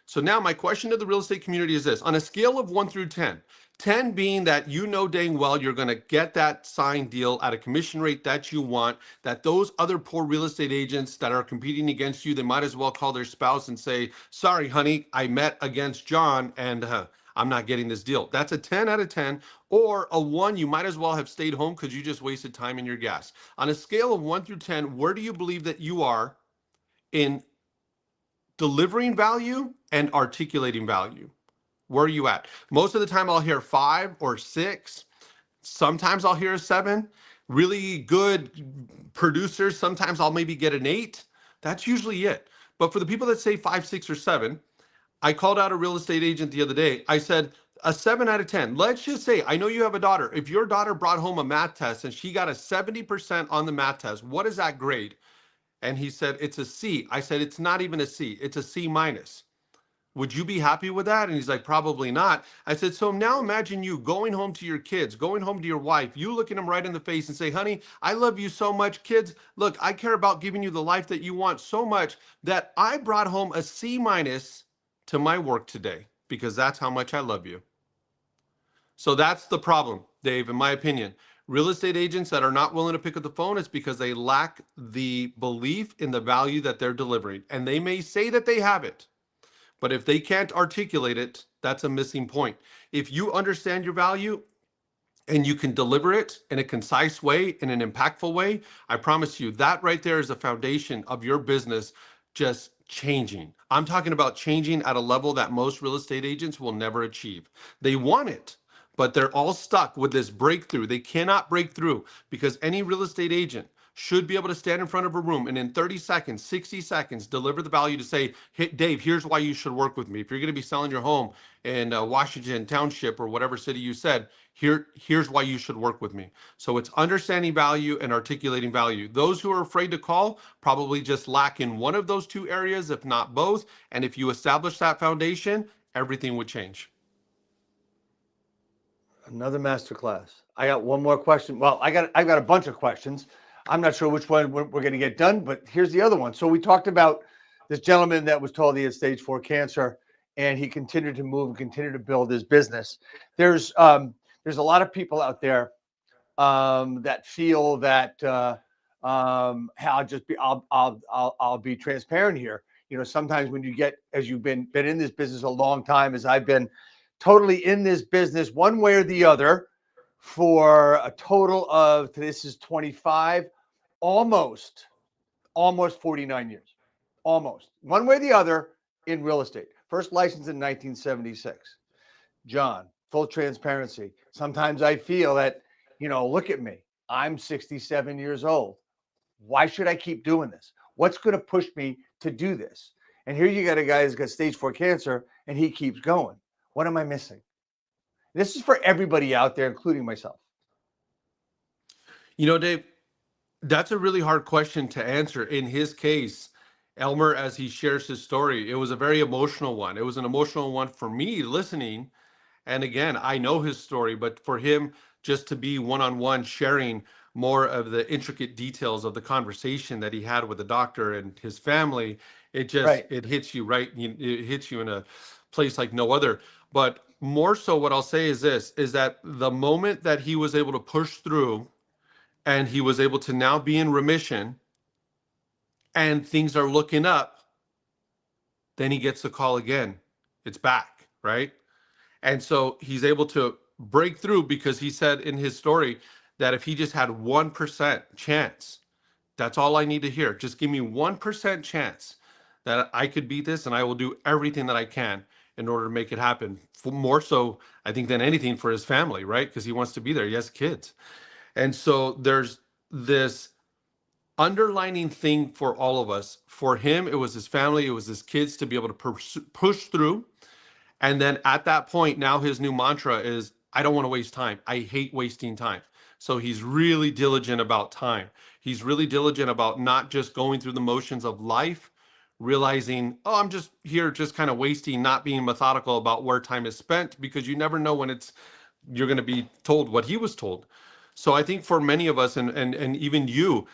So now my question to the real estate community is this: on a scale of 1 through 10, 10 being that you know dang well you're going to get that signed deal at a commission rate that you want, that those other poor real estate agents that are competing against you, they might as well call their spouse and say, sorry, honey, I met against John and I'm not getting this deal. That's a 10 out of 10. Or a 1, you might as well have stayed home because you just wasted time and your gas. On a scale of 1 through 10, where do you believe that you are in delivering value and articulating value? Where are you at? Most of the time I'll hear 5 or 6. Sometimes I'll hear a 7. Really good producers, sometimes I'll maybe get an 8. That's usually it. But for the people that say 5, 6, or 7, I called out a real estate agent the other day. I said, a 7 out of 10. Let's just say, I know you have a daughter. If your daughter brought home a math test and she got a 70% on the math test, what is that grade? And he said, it's a C. I said, it's not even a C. It's a C minus. Would you be happy with that? And he's like, probably not. I said, so now imagine you going home to your kids, going home to your wife, you looking them right in the face and say, honey, I love you so much. Kids, look, I care about giving you the life that you want so much that I brought home a C minus to my work today because that's how much I love you. So that's the problem, Dave, in my opinion. Real estate agents that are not willing to pick up the phone, it's because they lack the belief in the value that they're delivering. And they may say that they have it, but if they can't articulate it, that's a missing point. If you understand your value and you can deliver it in a concise way, in an impactful way, I promise you that right there is the foundation of your business just changing. I'm talking about changing at a level that most real estate agents will never achieve. They want it, but they're all stuck with this breakthrough. They cannot break through because any real estate agent should be able to stand in front of a room and in 30 seconds, 60 seconds, deliver the value to say, hey, Dave, here's why you should work with me. If you're going to be selling your home in Washington Township or whatever city you said, here's why you should work with me. So it's understanding value and articulating value. Those who are afraid to call probably just lack in one of those 2 areas, if not both. And if you establish that foundation, everything would change. Another masterclass. I got one more question. Well, I've got a bunch of questions. I'm not sure which one we're going to get done, but here's the other one. So we talked about this gentleman that was told he had stage 4 cancer, and he continued to move and continued to build his business. There's a lot of people out there that feel that I'll be transparent here. You know, sometimes when you get, as you've been in this business a long time, as I've been totally in this business one way or the other for a total of, this is 25, almost 49 years, almost one way or the other in real estate. First license in 1976. John, full transparency. Sometimes I feel that, you know, look at me. I'm 67 years old. Why should I keep doing this? What's going to push me to do this? And here you got a guy who's got stage 4 cancer and he keeps going. What am I missing? This is for everybody out there, including myself. You know, Dave, that's a really hard question to answer. In his case, Elmer, as he shares his story, it was a very emotional one. It was an emotional one for me listening. And again, I know his story, but for him just to be one-on-one sharing more of the intricate details of the conversation that he had with the doctor and his family, it just, Right. it hits you right. It hits you in a place like no other. But more so what I'll say is this, is that the moment that he was able to push through and he was able to now be in remission and things are looking up, then he gets the call again. It's back, right? And so he's able to break through because he said in his story that if he just had 1% chance, that's all I need to hear. Just give me 1% chance that I could beat this and I will do everything that I can. in order to make it happen. More so, I think, than anything for his family, right? Because he wants to be there. He has kids. And so there's this underlining thing for all of us. For him, it was his family, it was his kids to be able to push through. And then at that point, now his new mantra is, I don't want to waste time. I hate wasting time. So he's really diligent about time. He's really diligent about not just going through the motions of life, realizing, oh, I'm just here, just kind of wasting, not being methodical about where time is spent, because you never know when you're going to be told what he was told. So I think for many of us, and even you,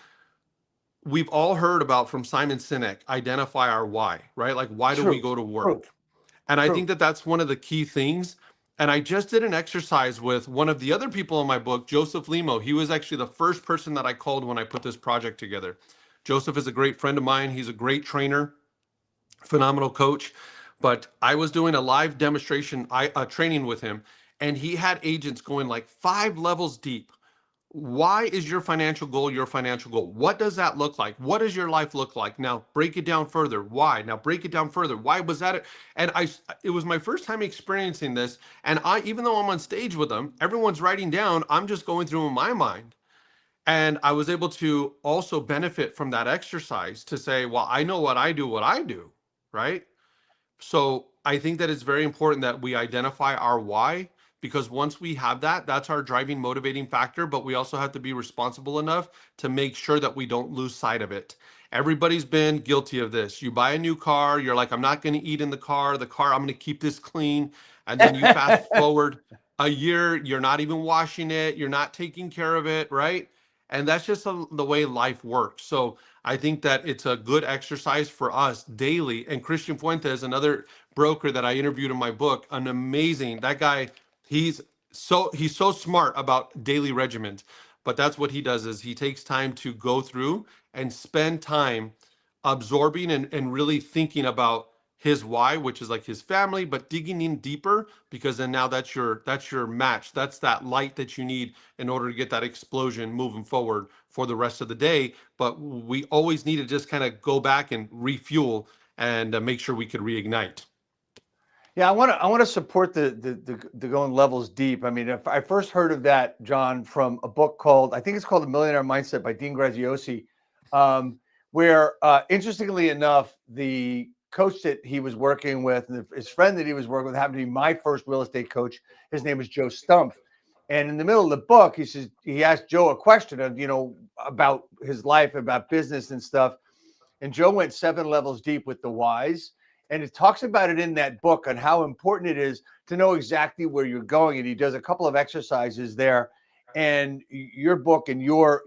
we've all heard about from Simon Sinek, identify our why, right? Like, why do we True. go to True. work? And I think True. that that's one of the key things. And I just did an exercise with one of the other people in my book, Joseph Limo. He was actually the first person that I called when I put this project together. Joseph is a great friend of mine. He's a great trainer, phenomenal coach. But I was doing a live demonstration, training with him, and he had agents going like 5 levels deep. Why is your financial goal your financial goal? What does that look like? What does your life look like? Now break it down further. Why? Now break it down further. Why was that it? And it was my first time experiencing this. And even though I'm on stage with them, everyone's writing down, I'm just going through in my mind. And I was able to also benefit from that exercise to say, well, I know what I do, right? So I think that it's very important that we identify our why, because once we have that, that's our driving, motivating factor. But we also have to be responsible enough to make sure that we don't lose sight of it. Everybody's been guilty of this. You buy a new car, you're like, I'm not going to eat in the car. I'm going to keep this clean. And then you fast forward a year, you're not even washing it, you're not taking care of it, right? And that's just the way life works. So I think that it's a good exercise for us daily. And Christian Fuentes, another broker that I interviewed in my book, an amazing, that guy, he's so smart about daily regiment. But that's what he does, is he takes time to go through and spend time absorbing and really thinking about his why, which is like his family, but digging in deeper, because then now that's your match. That's that light that you need in order to get that explosion moving forward for the rest of the day. But we always need to just kind of go back and refuel and make sure we could reignite. Yeah, I want to support the going levels deep. I mean, if I first heard of that, John, from a book called, I think it's called The Millionaire Mindset by Dean Graziosi, where interestingly enough, the coach that he was working with, and his friend that he was working with, happened to be my first real estate coach. His name is Joe Stumpf. And in the middle of the book, he asked Joe a question of, about his life, about business and stuff. And Joe went 7 levels deep with the whys. And it talks about it in that book on how important it is to know exactly where you're going. And he does a couple of exercises there. And your book and your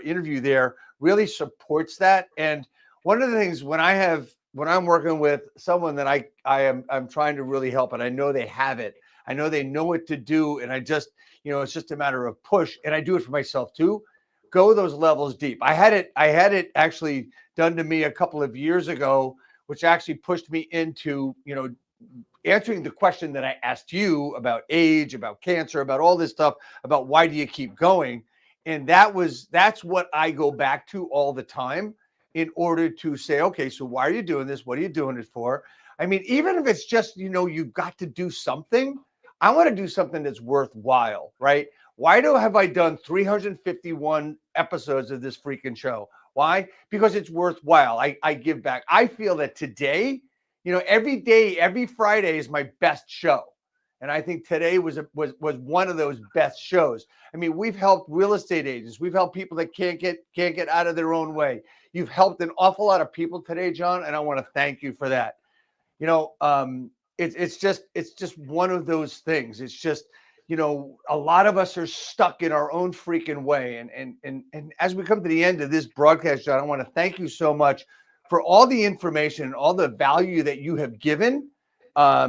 interview there really supports that. And one of the things when I'm working with someone that I'm trying to really help, and I know they have it, I know they know what to do, and I just, it's just a matter of push. And I do it for myself too. Go those levels deep. I had it actually done to me a couple of years ago, which actually pushed me into, answering the question that I asked you about age, about cancer, about all this stuff, about why do you keep going? And that's what I go back to all the time in order to say, okay, so why are you doing this? What are you doing it for? I mean, even if it's just, you've got to do something, I want to do something that's worthwhile, right? Why have I done 351 episodes of this freaking show? Why? Because it's worthwhile. I give back. I feel that today, every day, every Friday is my best show. And I think today was one of those best shows. I mean, we've helped real estate agents. We've helped people that can't get out of their own way. You've helped an awful lot of people today, John, and I want to thank you for that. It's just one of those things. It's just, a lot of us are stuck in our own freaking way. And as we come to the end of this broadcast, John, I want to thank you so much for all the information, all the value that you have given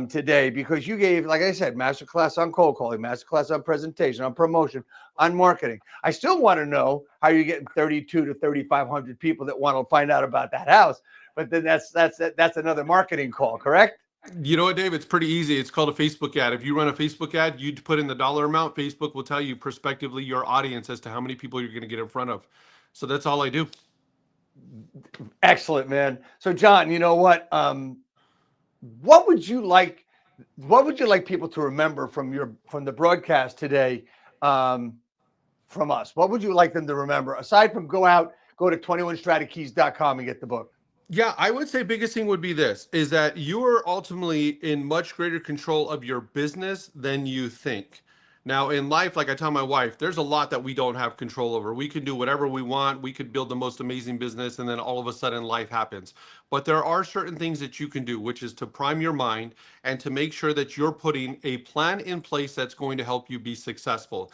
today, because you gave, like I said, masterclass on cold calling, masterclass on presentation, on promotion, on marketing. I still want to know how you're getting 32 to 3,500 people that want to find out about that house. But then that's another marketing call, correct? You know what, Dave? It's pretty easy. It's called a Facebook ad. If you run a Facebook ad, you put in the dollar amount. Facebook will tell you prospectively your audience as to how many people you're going to get in front of. So that's all I do. Excellent, man. So, John, you know what? what would you like? What would you like people to remember from the broadcast today? From us, what would you like them to remember aside from go to 21stratakeys.com and get the book? Yeah, I would say biggest thing would be this is that you are ultimately in much greater control of your business than you think. Now, in life, like I tell my wife, there's a lot that we don't have control over. We can do whatever we want. We could build the most amazing business, and then all of a sudden life happens. But there are certain things that you can do, which is to prime your mind and to make sure that you're putting a plan in place that's going to help you be successful.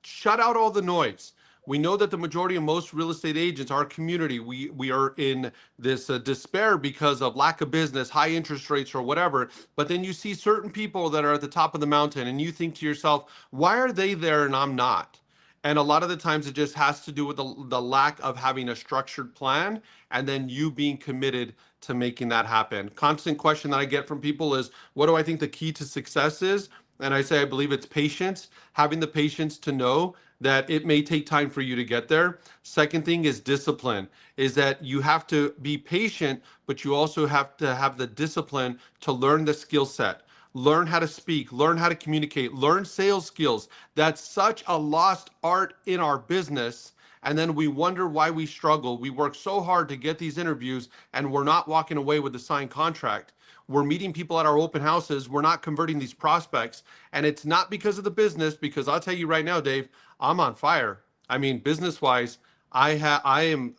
Shut out all the noise. We know that the majority of most real estate agents, our community, we are in this despair because of lack of business, high interest rates, or whatever. But then you see certain people that are at the top of the mountain, and you think to yourself, why are they there and I'm not? And a lot of the times it just has to do with the lack of having a structured plan and then you being committed to making that happen. Constant question that I get from people is, what do I think the key to success is? And I say, I believe it's patience, having the patience to know that it may take time for you to get there. Second thing is discipline, is that you have to be patient, but you also have to have the discipline to learn the skill set, learn how to speak, learn how to communicate, learn sales skills. That's such a lost art in our business. And then we wonder why we struggle. We work so hard to get these interviews and we're not walking away with a signed contract. We're meeting people at our open houses. We're not converting these prospects. And it's not because of the business, because I'll tell you right now, Dave, I'm on fire. I mean, business wise, I am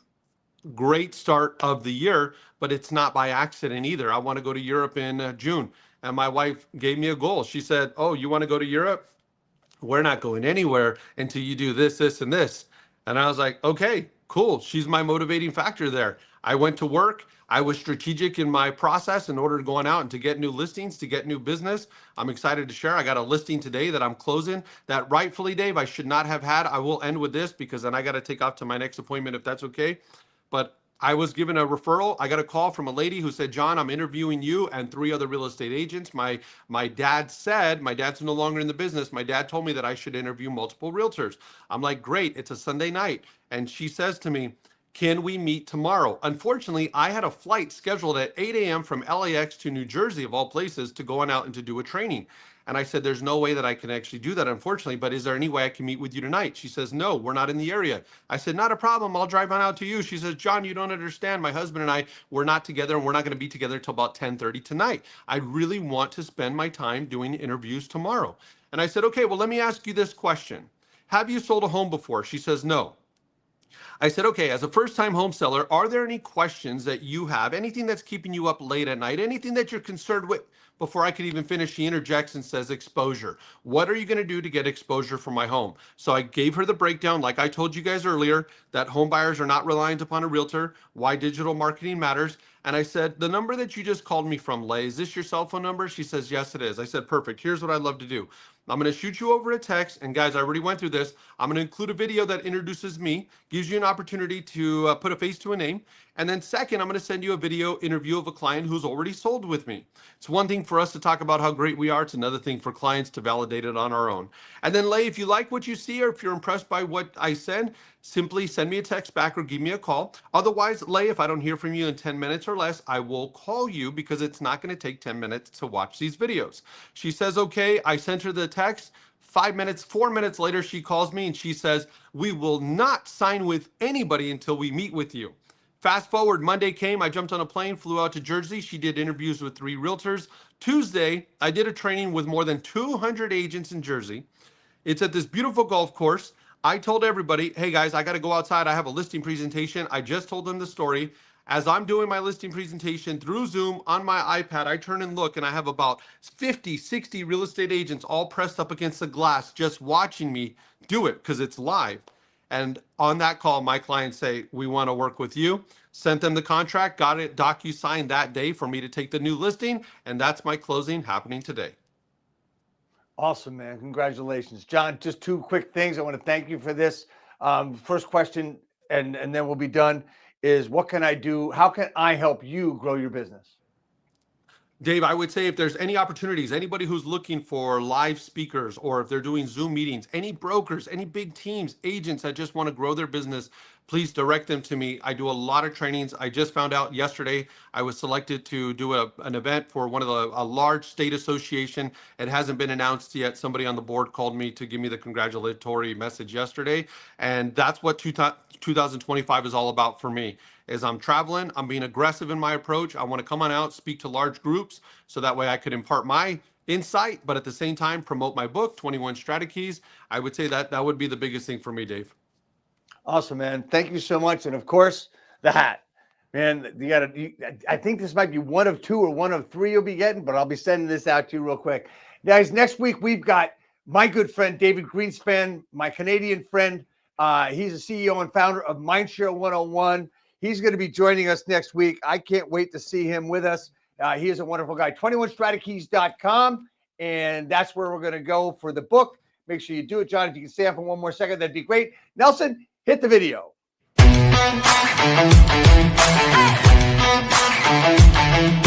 great start of the year, but it's not by accident either. I want to go to Europe in June. And my wife gave me a goal. She said, oh, you want to go to Europe? We're not going anywhere until you do this, this, and this. And I was like, okay, cool. She's my motivating factor there. I went to work. I was strategic in my process in order to going out and to get new listings, to get new business. I'm excited to share. I got a listing today that I'm closing that rightfully, Dave, I should not have had. I will end with this because then I got to take off to my next appointment if that's okay. But I was given a referral. I got a call from a lady who said, John, I'm interviewing you and 3 other real estate agents. My dad said, my dad's no longer in the business. My dad told me that I should interview multiple realtors. I'm like, great. It's a Sunday night. And she says to me, can we meet tomorrow? Unfortunately, I had a flight scheduled at 8 a.m. from LAX to New Jersey, of all places, to go on out and to do a training. And I said, there's no way that I can actually do that, unfortunately, but is there any way I can meet with you tonight? She says, no, we're not in the area. I said, not a problem. I'll drive on out to you. She says, John, you don't understand. My husband and I, we're not together and we're not going to be together until about 10:30 tonight. I really want to spend my time doing interviews tomorrow. And I said, okay, well, let me ask you this question. Have you sold a home before? She says, no. I said, okay, as a first-time home seller, are there any questions that you have, anything that's keeping you up late at night, anything that you're concerned with? Before I could even finish, she interjects and says exposure. What are you going to do to get exposure for my home? So I gave her the breakdown, like I told you guys earlier, that home buyers are not reliant upon a realtor, why digital marketing matters. And I said, the number that you just called me from, Lay, is this your cell phone number? She says, yes, it is. I said, perfect. Here's what I'd love to do. I'm going to shoot you over a text. And guys, I already went through this. I'm going to include a video that introduces me, gives you an opportunity to put a face to a name. And then second, I'm going to send you a video interview of a client who's already sold with me. It's one thing for us to talk about how great we are. It's another thing for clients to validate it on our own. And then Lay, if you like what you see or if you're impressed by what I send, simply send me a text back or give me a call. Otherwise, Lay, if I don't hear from you in 10 minutes or less, I will call you because it's not going to take 10 minutes to watch these videos. She says, okay, I sent her the text. 4 minutes later, she calls me and she says, we will not sign with anybody until we meet with you. Fast forward, Monday came, I jumped on a plane, flew out to Jersey. She did interviews with 3 realtors. Tuesday, I did a training with more than 200 agents in Jersey. It's at this beautiful golf course. I told everybody, hey guys, I got to go outside. I have a listing presentation. I just told them the story. As I'm doing my listing presentation through Zoom on my iPad, I turn and look and I have about 50, 60 real estate agents all pressed up against the glass just watching me do it because it's live. And on that call, my clients say, we want to work with you. Sent them the contract, got it DocuSigned that day for me to take the new listing. And that's my closing happening today. Awesome, man. Congratulations. John, just 2 quick things. I want to thank you for this. First question, and then we'll be done, is what can I do? How can I help you grow your business? Dave, I would say if there's any opportunities, anybody who's looking for live speakers, or if they're doing Zoom meetings, any brokers, any big teams, agents that just want to grow their business please direct them to me. I do a lot of trainings. I just found out yesterday I was selected to do an event for one of a large state association. It hasn't been announced yet. Somebody on the board called me to give me the congratulatory message yesterday. And that's what 2025 is all about for me. Is I'm traveling, I'm being aggressive in my approach. I want to come on out, speak to large groups, so that way I could impart my insight, but at the same time promote my book, 21 StrataKeys. I would say that would be the biggest thing for me, Dave. Awesome, man. Thank you so much. And of course, the hat. Man, I think this might be one of 2 or one of 3 you'll be getting, but I'll be sending this out to you real quick. Guys, next week we've got my good friend David Greenspan, my Canadian friend. He's the CEO and founder of Mindshare 101. He's going to be joining us next week. I can't wait to see him with us. He is a wonderful guy. 21StrataKeys.com, and that's where we're going to go for the book. Make sure you do it, John. If you can stay on for one more second, that'd be great. Nelson, hit the video. Hey!